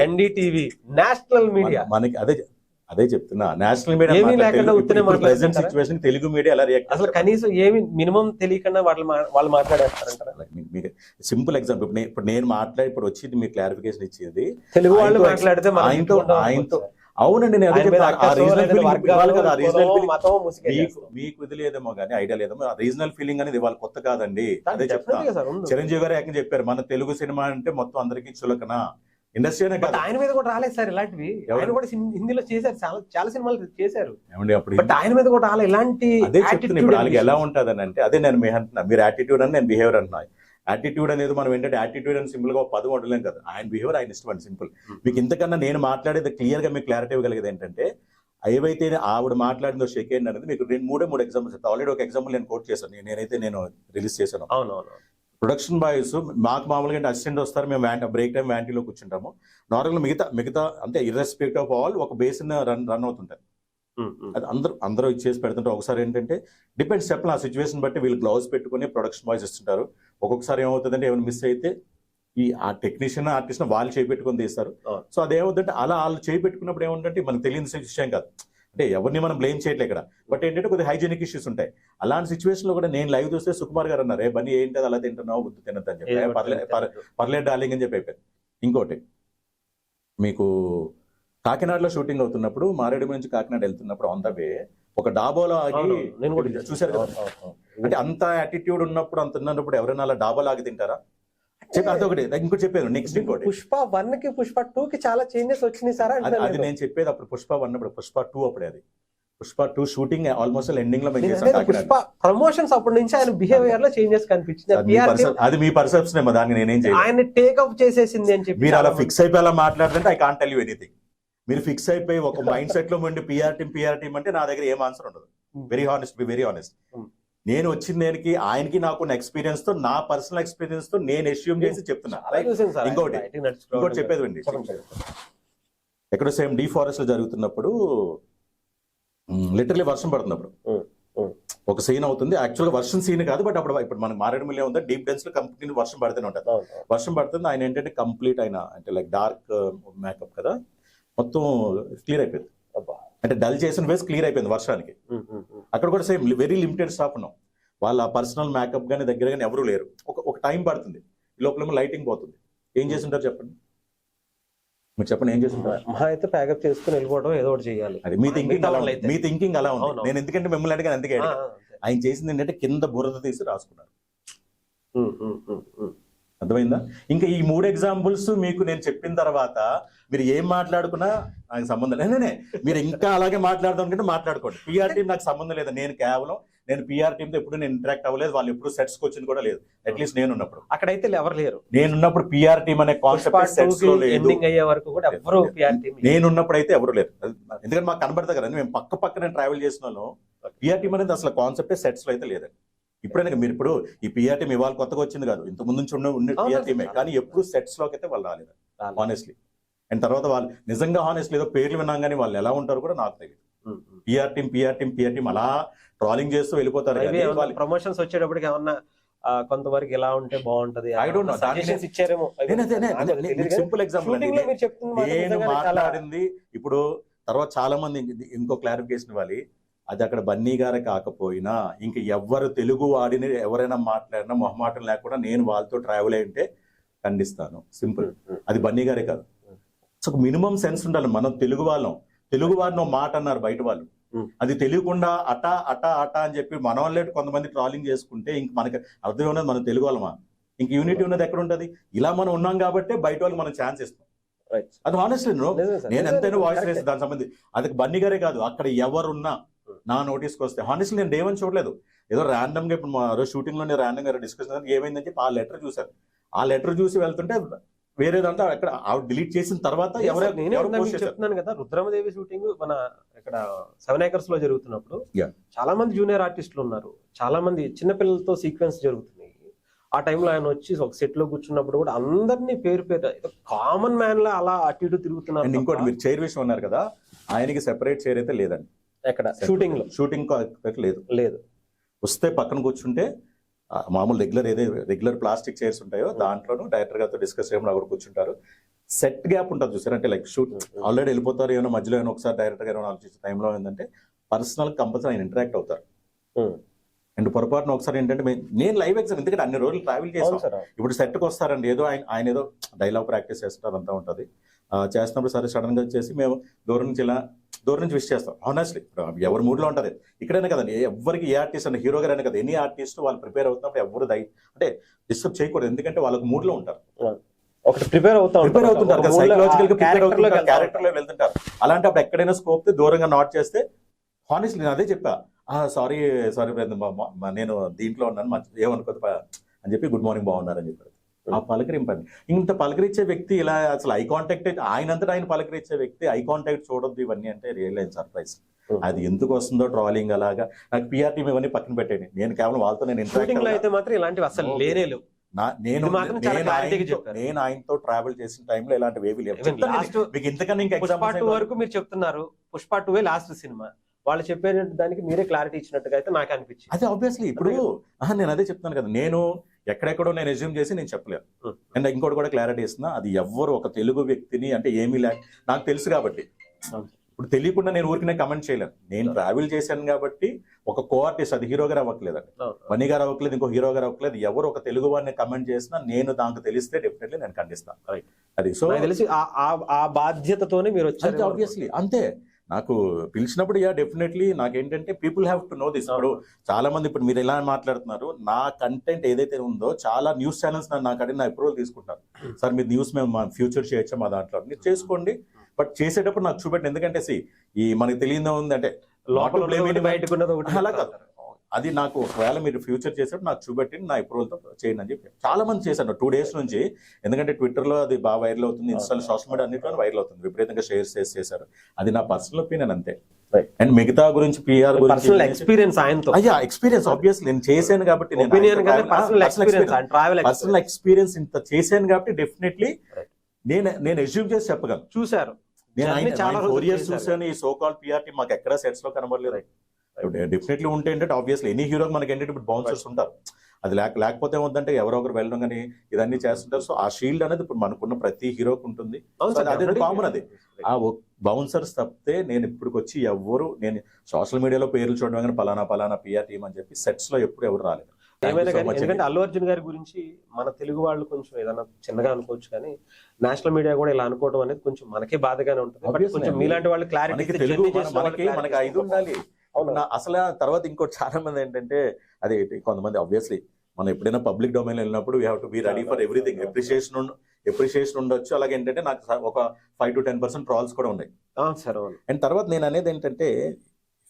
NDTV, national media, మనకి అదే చెప్తున్నా, national media situation Telugu media ఎలా రియాక్ట్, అసలు కనీసం ఏమి మినిమం తెలియకుండా వాళ్ళు మాట్లాడేస్తారంటారా? సింపుల్ ఎగ్జాంపుల్, ఇప్పుడు నేను ఇప్పుడు వచ్చింది మీకు క్లారిఫికేషన్ ఇచ్చేది తెలుగు వాళ్ళు మాట్లాడితే ఆయనతో. అవునండి, మీకు ఇది లేదేమో కానీ ఐడియా లేదేమో, రీజనల్ ఫీలింగ్ అనేది వాళ్ళు కొత్త కాదండి. అదే చెప్తా, చిరంజీవి గారు ఏకంగా చెప్పారు మన తెలుగు సినిమా అంటే మొత్తం అందరికీ చులకనా. ఇండస్ట్రీ ఆయన మీద కూడా రాలేదు సార్ ఇలాంటివి, ఆయన కూడా హిందీలో చేశారు, చాలా సినిమాలు చేశారు. బట్ ఆయన మీద కూడా రాలేదు ఇలాంటి. అదే చెప్తున్నా, ఇప్పుడు వాళ్ళకి ఎలా ఉంటుంది అని అంటే, అదే నేను అంటున్నా, మీరు యాటిట్యూడ్ అని నేను బిహేవియర్ అంటున్నా. యాటిట్యూడ్ అనేది మనం ఏంటంటే యాటిట్యూడ్ అని సింపుల్ గా పదం ఉండలేం కదా, ఆయన బిహేవియర్ ఆయన ఇష్టం అండి, సింపుల్. మీకు ఇంతకన్నా నేను మాట్లాడేది క్లియర్ గా మీకు క్లారిటీ ఇవ్వగలిగేది ఏంటంటే, ఏవైతే ఆవిడ మాట్లాడిందో షేక్ ఏంటి అనేది మీకు 3 ఎగ్జాంపుల్స్ చెప్తాను. ఆల్రెడీ ఒక ఎగ్జాంపుల్ నేను కోట్ చేశాను, నేను రిలీజ్ చేశాను. అవునవును. ప్రొడక్షన్ బాయ్స్ మాకు మామూలుగా అసిస్టెంట్ వస్తారు, మేము బ్రేక్ టైం వ్యాంటీలో కూర్చుంటాము. నార్మల్గా మిగతా అంటే ఇర్రెస్పెక్ట్ ఆఫ్ ఆల్ ఒక బేసిన్ రన్ అవుతుంటారు, అది అందరూ ఇచ్చేసి పెడుతుంటారు. ఒకసారి ఏంటంటే డిపెండ్స్ చెప్పిన ఆ సిచ్యువేషన్ బట్టి వీళ్ళు గ్లౌస్ పెట్టుకుని ప్రొడక్షన్ బాయ్స్ ఇస్తుంటారు. ఒక్కొక్కసారి ఏమవుతుందంటే ఏమైనా మిస్ అయితే ఆ టెక్నీషియన్ ఆర్టిస్ట్ వాళ్ళు చేపెట్టుకుని తీస్తారు. సో అదేమవుతుందంటే అలా వాళ్ళు చేపెట్టుకున్నప్పుడు ఏమంటే మనకు తెలియని విషయం కాదు, అంటే ఎవరిని మనం బ్లేమ్ చేయట్లేదు ఇక్కడ. బట్ ఏంటంటే కొద్దిగా హైజీనిక్ ఇష్యూస్ ఉంటాయి. అలాంటి సిచ్యువేషన్ లో కూడా నేను లైవ్ చూస్తే సుకుమార్ గారు అన్నారు, బన్నీ ఏంటి అలా తింటున్నావు, బుద్ధి తినద్దు అని చెప్పి, పర్లేదు డార్లింగ్ అని చెప్పి అయిపోయింది. ఇంకోటి, మీకు కాకినాడలో షూటింగ్ అవుతున్నప్పుడు మారేడుమి నుంచి కాకినాడ వెళ్తున్నప్పుడు ఆన్ ద వే ఒక డాబాలో ఆగి చూసారు కదా, అంటే అంత యాటిట్యూడ్ ఉన్నప్పుడు, అంత ఉన్నప్పుడు ఎవరైనా అలా డాబాలో ఆగి తింటారా? అదొకటి. ఇంకోటి చెప్పాను, నెక్స్ట్ ఇంకోటి, పుష్ప 1 కి పుష్ప 2 కి చాలా చేంజెస్ వచ్చినాయి సార్. అది నేను చెప్పేది అప్పుడు పుష్ప 1 అప్పుడు, పుష్ప 2 అప్పుడే. అది పుష్ప 2 షూటింగ్ ఆల్మోస్ట్ ఎండింగ్ లో మేము చేసాం కాకినాడ. పుష్ప ప్రమోషన్స్ అప్పటి నుంచి ఆయన బిహేవియర్ లో చేంజెస్ కనిపించింది. అది మీ పర్సెప్షన్ ఏమో, దాన్ని నేనేం చేయలేదు. ఆయన టేకప్ చేసేసింది అని చెప్పి మీరు అలా ఫిక్స్ అయిపోయి అలా మాట్లాడుతుంటే I can't tell you anything. మీరు ఫిక్స్ అయిపోయి ఒక మైండ్ సెట్ లో ఉండి పిఆర్ టీమ్ అంటే నా దగ్గర ఏం ఆన్సర్ ఉండదు. Very honest. నేను వచ్చిన దేనికి ఆయనకి నాకు ఎక్స్పీరియన్స్ తో, నా పర్సనల్ ఎక్స్పీరియన్స్ తో నేను ఎస్యూమ్ చేసి చెప్తున్నా. ఇంకోటి చెప్పేది అండి, ఎక్కడో సేమ్ డిఫారెస్ట్ లో జరుగుతున్నప్పుడు లిటరలీ వర్షం పడుతున్నప్పుడు ఒక సీన్ అవుతుంది. యాక్చువల్గా వర్షం సీన్ కాదు, బట్ ఇప్పుడు మనకి మారేడుమిల్లి ఉందా డీప్ డెన్స్ లో కంప్లీట్ వర్షం పడుతూనే ఉంటుంది. వర్షం పడుతుంది, ఆయన ఏంటంటే కంప్లీట్ ఆయన అంటే లైక్ డార్క్ మేకప్ కదా, మొత్తం క్లియర్ అయిపోయింది. అంటే డల్ చేసిన వేస్ క్లియర్ అయిపోయింది వర్షానికి. అక్కడ కూడా సేమ్ వెరీ లిమిటెడ్ స్టాఫ్ ఉన్నాం. వాళ్ళ పర్సనల్ మేకప్ కానీ దగ్గర కానీ ఎవరు లేరు. ఒక టైం పడుతుంది, ఈ లోపల లైటింగ్ పోతుంది. ఏం చేస్తుంటారు చెప్పండి, మీరు చెప్పండి ఏం చేస్తుంటారు? మహా అయితే ప్యాకప్ చేసుకుని వెళ్ళిపోవడం, ఏదో ఒకటి చేయాలి. అది మీ థింకింగ్ అలా ఉంది. నేను ఎందుకంటే మిమ్మల్ని అడిగాను, అందుకే ఆయన చేసింది ఏంటంటే కింద బురద తీసి రాసుకున్నారు. అర్థమైందా? ఇంకా ఈ 3 ఎగ్జాంపుల్స్ మీకు నేను చెప్పిన తర్వాత మీరు ఏం మాట్లాడుకున్నా నాకు సంబంధం లేదు. మీరు ఇంకా అలాగే మాట్లాడదాం మాట్లాడుకోండి. పిఆర్ టీం నాకు సంబంధం లేదు. నేను పిఆర్ టీమ్ తో ఎప్పుడు నేను ఇంటరాక్ట్ అవ్వలేదు. వాళ్ళు ఎప్పుడు సెట్స్ వచ్చింది కూడా లేదు. అట్లీస్ట్ నేను ఉన్నప్పుడు, అక్కడైతే ఎవరు లేరు. నేనున్నప్పుడు పిఆర్ టీమ్ అనే కాన్సెప్ట్ సెట్స్ లో లేదు. నేనున్నప్పుడు అయితే ఎవరు లేరు. ఎందుకంటే మాకు కనబడతా కదా, మేము పక్క ట్రావెల్ చేసిన వాళ్ళం. పిఆర్ టీమ్ అనేది అసలు కాన్సెప్టే సెట్స్ లో అయితే లేదండి. ఇప్పుడైనా మీరు ఇప్పుడు ఈ పిఆర్ టీమ్ ఇవాళ కొత్తగా వచ్చింది కాదు, ఇంత ముందు నుంచి ఉన్న పిఆర్ టీమే. కానీ ఎప్పుడు సెట్స్ లోకి అయితే వాళ్ళు రాలేదు హానెస్ట్లీ. అండ్ తర్వాత వాళ్ళు నిజంగా హానెస్ట్లీ ఏదో పేర్లు విన్నాం కానీ వాళ్ళు ఎలా ఉంటారు కూడా నాకు తెలియదు. పిఆర్ టీమ్ అలా ట్రాలింగ్ చేస్తూ వెళ్ళిపోతారు. ప్రమోషన్స్ వచ్చేటప్పటికి ఏమన్నా కొంతవరకు ఎలా ఉంటే బాగుంటది, ఐ డోంట్ నో, ఇచ్చారేమో. సింపుల్ ఎగ్జాంపుల్ నేను మాట్లాడింది. ఇప్పుడు తర్వాత చాలా మంది ఇంకో క్లారిఫికేషన్ ఇవ్వాలి. అది అక్కడ బన్నీ గారే కాకపోయినా ఇంక ఎవరు తెలుగు వాడిని ఎవరైనా మాట్లాడినా మొహమాటం లేకుండా నేను వాళ్ళతో ట్రావెల్ అయ్యింటే ఖండిస్తాను. సింపుల్. అది బన్నీ గారే కాదు. సో మినిమం సెన్స్ ఉండాలి. మనం తెలుగు వారిని మాట అన్నారు బయట వాళ్ళు, అది తెలియకుండా అటా అని చెప్పి మన వాళ్ళే కొంతమంది ట్రాలింగ్ చేసుకుంటే ఇంక మనకి అర్థం ఉన్నది మనం తెలుగు వాళ్ళమా? ఇంక యూనిటీ ఉన్నది ఎక్కడ ఉంటది? ఇలా మనం ఉన్నాం కాబట్టి బయట వాళ్ళకి మనం ఛాన్స్ ఇస్తాం. అది హానెస్ట్లీ నేను ఎంతైనా వాయిస్ రేస్ దానికి సంబంధించి అది బన్నీ గారే కాదు, అక్కడ ఎవరున్నా నా నోటీస్కి వస్తే హానెస్ట్లీ నేను డేవని చూడలేదు. ఏదో ర్యాండమ్ గా ఇప్పుడు మా షూటింగ్ లో ర్యాండమ్ గా డిస్కషన్ ఏమైందని చెప్పి ఆ లెటర్ చూసారు. ఆ లెటర్ చూసి వెళ్తుంటే వేరేదంతా అక్కడ డిలీట్ చేసిన తర్వాత చెప్తున్నాను కదా, రుద్రమదేవి షూటింగ్ మన ఇక్కడ 7 acres లో జరుగుతున్నప్పుడు చాలా మంది జూనియర్ ఆర్టిస్టులు ఉన్నారు, చాలా మంది చిన్నపిల్లలతో సీక్వెన్స్ జరుగుతున్నాయి. ఆ టైంలో ఆయన వచ్చి ఒక సెట్ లో కూర్చున్నప్పుడు కూడా అందరినీ పేరు కామన్ మ్యాన్ లా అలా అటు ఇటు తిరుగుతున్నారు. ఇంకోటి మీరు చైర్ విషయం ఉన్నారు కదా, ఆయనకి సెపరేట్ చైర్ అయితే లేదండి. ఎక్కడ షూటింగ్ లేదు. వస్తే పక్కన కూర్చుంటే మామూలు రెగ్యులర్ ప్లాస్టిక్ చైర్స్ ఉంటాయో దాంట్లోనూ డైరెక్టర్ గారితో డిస్కస్ చేయడం అక్కడ కూర్చుంటారు. సెట్ గ్యాప్ ఉంటుంది చూసారు, అంటే లైక్ షూట్ ఆల్రెడీ వెళ్ళిపోతారు, ఏమైనా మధ్యలో ఏమైనా ఒకసారి డైరెక్టర్ గారు ఆలోచించే టైంలో ఏంటంటే పర్సనల్ కంపల్సరీ ఆయన ఇంటరాక్ట్ అవుతారు. అండ్ పొరపాటున ఒకసారి ఏంటంటే నేను లైవ్ ఎగ్జామ్, ఎందుకంటే అన్ని రోజులు ట్రావెల్ చేస్తాం. ఇప్పుడు సెట్కి వస్తారండి, ఏదో ఆయన ఏదో డైలాగ్ ప్రాక్టీస్ చేస్తారు, అంతా ఉంటుంది. చేస్తున్నప్పుడు సరే సడన్ గా వచ్చేసి మేము దూరం నుంచి విష్ చేస్తాం. హానెస్ట్లీ ఎవరి మూడ్ లో ఉంటుంది. ఇక్కడైనా కదండి, ఎవరికి ఏ ఆర్టిస్ట్ అంటే హీరో గారైనా కదా, ఎనీ ఆర్టిస్ట్ వాళ్ళు ప్రిపేర్ అవుతున్నప్పుడు ఎవరు అంటే డిస్టర్బ్ చేయకూడదు, ఎందుకంటే వాళ్ళకి మూడ్ లో ఉంటారు. ప్రిపేర్ అవుతుంటారు, సైకలాజికల్ గా క్యారెక్టర్ లో వెళ్తుంటారు. అలాంటి అప్పుడు ఎక్కడైనా స్కోప్ దూరంగా నాట్ చేస్తే హానెస్ట్లీ నేను అదే చెప్పా, సారీ నేను దీంట్లో ఉన్నాను ఏమనుకోదు అని చెప్పి గుడ్ మార్నింగ్ బాగున్నారని చెప్పారు. ఆ పలకరింపండి. ఇంత పలకరించే వ్యక్తి ఇలా అసలు ఐ కాంటాక్ట్ ఆయనంతటా ఆయన పలకరించే వ్యక్తి ఐ కాంటాక్ట్ చూడొద్దు ఇవన్నీ అంటే రియల్ అయిన సర్ప్రైజ్. అది ఎందుకు వస్తుందో ట్రాలింగ్ అలాగా. నాకు పిఆర్ టీమ్ ఇవన్నీ పక్కన పెట్టండి, నేను కేవలం వాళ్ళతో నేను ఇంటరాక్ట్ అయితే మాత్రం ఇలాంటివి అసలు లేనేలేవు. నేను ఆయనతో ట్రావెల్ చేసిన టైంలో ఇలాంటివి ఏవి లేవు. మీకు ఇంతకన్నా ఇంకా పుష్ప 2 వరకు మీరు చెప్తున్నారు, పుష్ప 2 లాస్ట్ సినిమా వాళ్ళు చెప్పే దానికి మీరే క్లారిటీ ఇచ్చినట్టుగా అయితే నాకు అనిపించింది. అదే ఆబ్వియస్లీ ఇప్పుడు నేను అదే చెప్తాను కదా, నేను ఎక్కడెక్కడో నేను రెజ్యూమ్ చేసి నేను చెప్పలేను. అండ్ ఇంకోటి కూడా క్లారిటీ ఇస్తున్నా, అది ఎవ్వరు ఒక తెలుగు వ్యక్తిని అంటే ఏమీ నాకు తెలుసు కాబట్టి, ఇప్పుడు తెలియకుండా నేను ఊరికనే కమెంట్ చేయలేను. నేను ట్రావెల్ చేశాను కాబట్టి ఒక కో ఆర్టిస్ట్, అది హీరో గారు అవ్వట్లేదండి, బన్నీ గారు అవ్వట్లేదు, ఇంకో హీరో గారు అవ్వట్లేదు, ఎవరు ఒక తెలుగు వాడిని కమెంట్ చేసినా నేను నాకు తెలిస్తే డెఫినెట్లీ నేను ఖండిస్తాను. అది సో తెలిసి ఆ బాధ్యతతోనే మీరు వచ్చారు. ఆబ్వియస్లీ అంతే. నాకు పిలిచినప్పుడు డెఫినెట్లీ నాకేంటంటే people have to know this. ఇప్పుడు చాలా మంది ఇప్పుడు మీరు ఎలా మాట్లాడుతున్నారు, నా కంటెంట్ ఏదైతే ఉందో చాలా న్యూస్ ఛానల్స్ నాకు అడిగిన అప్రూవల్ తీసుకుంటారు. సార్ మీరు న్యూస్ మేము మా ఫ్యూచర్ చేయొచ్చా మా దాంట్లో, మీరు చేసుకోండి, బట్ చేసేటప్పుడు నాకు చూపెట్టండి. ఎందుకంటే మనకి తెలియదో ఉంది అంటే లోపల ఉన్నది ఒకటి, బయటకు ఉన్నది ఒకటి. అలా కాదు, అది నాకు ఒకవేళ మీరు ఫ్యూచర్ చేసేప్పుడు నాకు చూపెట్టి నా అప్రూవల్తో చేయండి అని చెప్పి చాలా మంది చేశాను 2 days నుంచి. ఎందుకంటే ట్విట్టర్లో అది బాగా వైరల్ అవుతుంది, ఇన్స్టాల్ సోషల్ మీడియా అన్నింటిలో వైరల్ అవుతుంది, విపరీతంగా షేర్ చేశారు. అది నా పర్సనల్ ఒపీనియన్ అంతే. అండ్ మిగతా గురించి పిఆర్ గురించి ఎక్స్పీరియన్స్ ఆయనతో, అయ్యా ఎక్స్పీరియన్స్ ఆబ్వియస్లీ నేను చేశాను కాబట్టి, పర్సనల్ ఎక్స్పీరియన్స్ ఇంత చేశాను కాబట్టి డెఫినెట్లీ నేను అజ్యూమ్ చేసి చెప్పగలను. చూసారు నేను ఆయన 4 years చూసాను. ఈ సో కాల్ పిఆర్ టీమ్ మాకు ఎక్కడ సెట్స్ లో కనబడలేదు. డెఫినెట్లీ ఉంటే ఏంటంటే ఆబ్వియస్లీ ఎనీ హీరోకి మనకి ఏంటంటే ఇప్పుడు బౌన్సర్స్ ఉంటారు, అది లేకపోతే ఏమవుతుందంటే ఎవరో ఒకరు వెళ్ళడం కానీ ఇదన్నీ చేస్తుంటారు. సో ఆ షీల్డ్ అనేది ఇప్పుడు మనకున్న ప్రతి హీరోకి ఉంటుంది, అదే కామన్. అది ఆ బౌన్సర్స్ తప్పితే నేను ఇప్పటికొచ్చి నేను సోషల్ మీడియాలో పేర్లు చూడడం కానీ పలానా పిఆర్ టీమ్ అని చెప్పి సెట్స్ లో ఎప్పుడు ఎవరు రాలేదు. ఏమైనా కానీ ఎందుకంటే అల్లు అర్జున్ గారి గురించి మన తెలుగు వాళ్ళు కొంచెం ఏదైనా చిన్నగా అనుకోవచ్చు, కానీ నేషనల్ మీడియా కూడా ఇలా అనుకోవడం అనేది కొంచెం మనకే బాధగానే ఉంటుంది. కొంచెం మీలాంటి వాళ్ళు క్లారిటీ మనకి ఇది ఉండాలి. అసలు తర్వాత ఇంకోటి చాలా మంది ఏంటంటే అది కొంతమంది ఆబ్వియస్లీ మనం ఎప్పుడైనా పబ్లిక్ డొమైన్ వెళ్ళినప్పుడు we have to be ready for everything. Appreciation ఉండొచ్చు, అలాగే ఏంటంటే నాకు ఒక 5 to 10% ట్రాల్స్ కూడా ఉన్నాయి. అండ్ తర్వాత నేను అనేది ఏంటంటే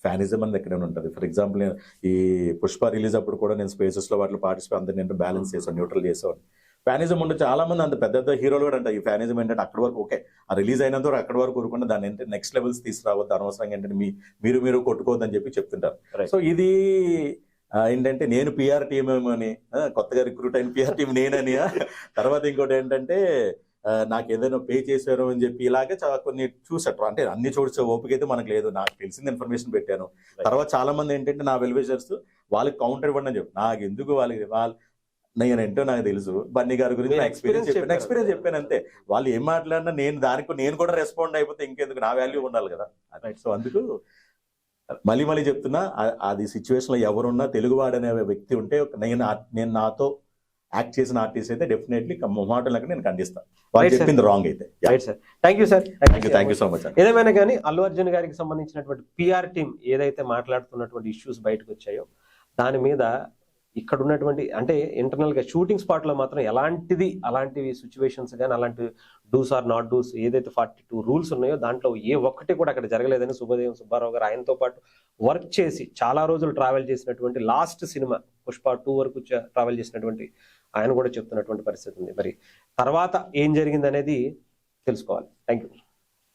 ఫ్యానిజం అనేది ఎక్కడైనా ఉంటుంది. ఫర్ ఎగ్జాంపుల్ ఈ పుష్ప రిలీజ్ అప్పుడు కూడా నేను స్పేసెస్ లో వాటిలో పార్టిసిపేట్ అందరినీ నేను బ్యాలెన్స్ చేసాను, న్యూట్రల్ చేసాను. ఫ్యానిజం ఉంటే చాలా మంది అంత పెద్ద హీరోలు కూడా అంటారు ఈ ఫ్యానిజం ఏంటంటే అక్కడి వరకు ఓకే, ఆ రిలీజ్ అయినంత వరకు అక్కడి వరకు ఊరుకుండా దాన్ని ఏంటంటే నెక్స్ట్ లెవెల్స్ తీసుకురావద్దు, అనవసరంగా ఏంటంటే మీరు కొట్టుకోవద్దని చెప్పి చెప్తుంటారు. సో ఇది ఏంటంటే నేను పిఆర్ టీమ్ ఏమో అని, కొత్తగా రిక్రూట్ అయిన పిఆర్ టీం నేనని, తర్వాత ఇంకోటి ఏంటంటే నాకు ఏదైనా పే చేశారు అని చెప్పి ఇలాగే చాలా కొన్ని చూసట్టు. అంటే అన్ని చూసే ఓపిక అయితే మనకు లేదు, నాకు తెలిసిన ఇన్ఫర్మేషన్ పెట్టాను. తర్వాత చాలా మంది ఏంటంటే నా వెల్విషర్స్ వాళ్ళకి కౌంటర్ ఇవ్వండి అని చెప్పి, నాకు ఎందుకు నేనంటో నాకు తెలుసు, బన్నీ గారి గురించి ఎక్స్పీరియన్స్ చెప్పాను అంతే. వాళ్ళు ఏం మాట్లాడినా నేను కూడా రెస్పాండ్ అయిపోతే ఇంకెందుకు, నా వాల్యూ ఉండాలి కదా. సో అందుకు మళ్ళీ చెప్తున్నా, అది సిచ్యువేషన్ లో ఎవరున్నా తెలుగువాడు అనే వ్యక్తి ఉంటే నేను నాతో యాక్ట్ చేసిన ఆర్టిస్ట్ అయితే డెఫినెట్లీ మొహమాటంగా నేను ఖండిస్తాను, వాళ్ళు చెప్పింది రాంగ్ అయితే. Thank you sir, thank you so much. ఏదేమైనా కానీ అల్లు అర్జున్ గారికి సంబంధించినటువంటి పిఆర్ టీం ఏదైతే మాట్లాడుతున్నటువంటి ఇష్యూస్ బయటకు వచ్చాయో దాని మీద ఇక్కడ ఉన్నటువంటి అంటే ఇంటర్నల్ గా షూటింగ్ స్పాట్ లో మాత్రం అలాంటివి సిచ్యువేషన్స్ కానీ అలాంటి డూస్ ఆర్ నాట్ డూస్ ఏదైతే 42 రూల్స్ ఉన్నాయో దాంట్లో ఏ ఒక్కటి కూడా అక్కడ జరగలేదని శుభదేవం సుబ్బారావు గారు ఆయనతో పాటు వర్క్ చేసి చాలా రోజులు ట్రావెల్ చేసినటువంటి లాస్ట్ సినిమా పుష్ప 2 వరకు ట్రావెల్ చేసినటువంటి ఆయన కూడా చెప్తున్నటువంటి పరిస్థితి ఉంది. మరి తర్వాత ఏం జరిగింది అనేది తెలుసుకోవాలి. Thank you.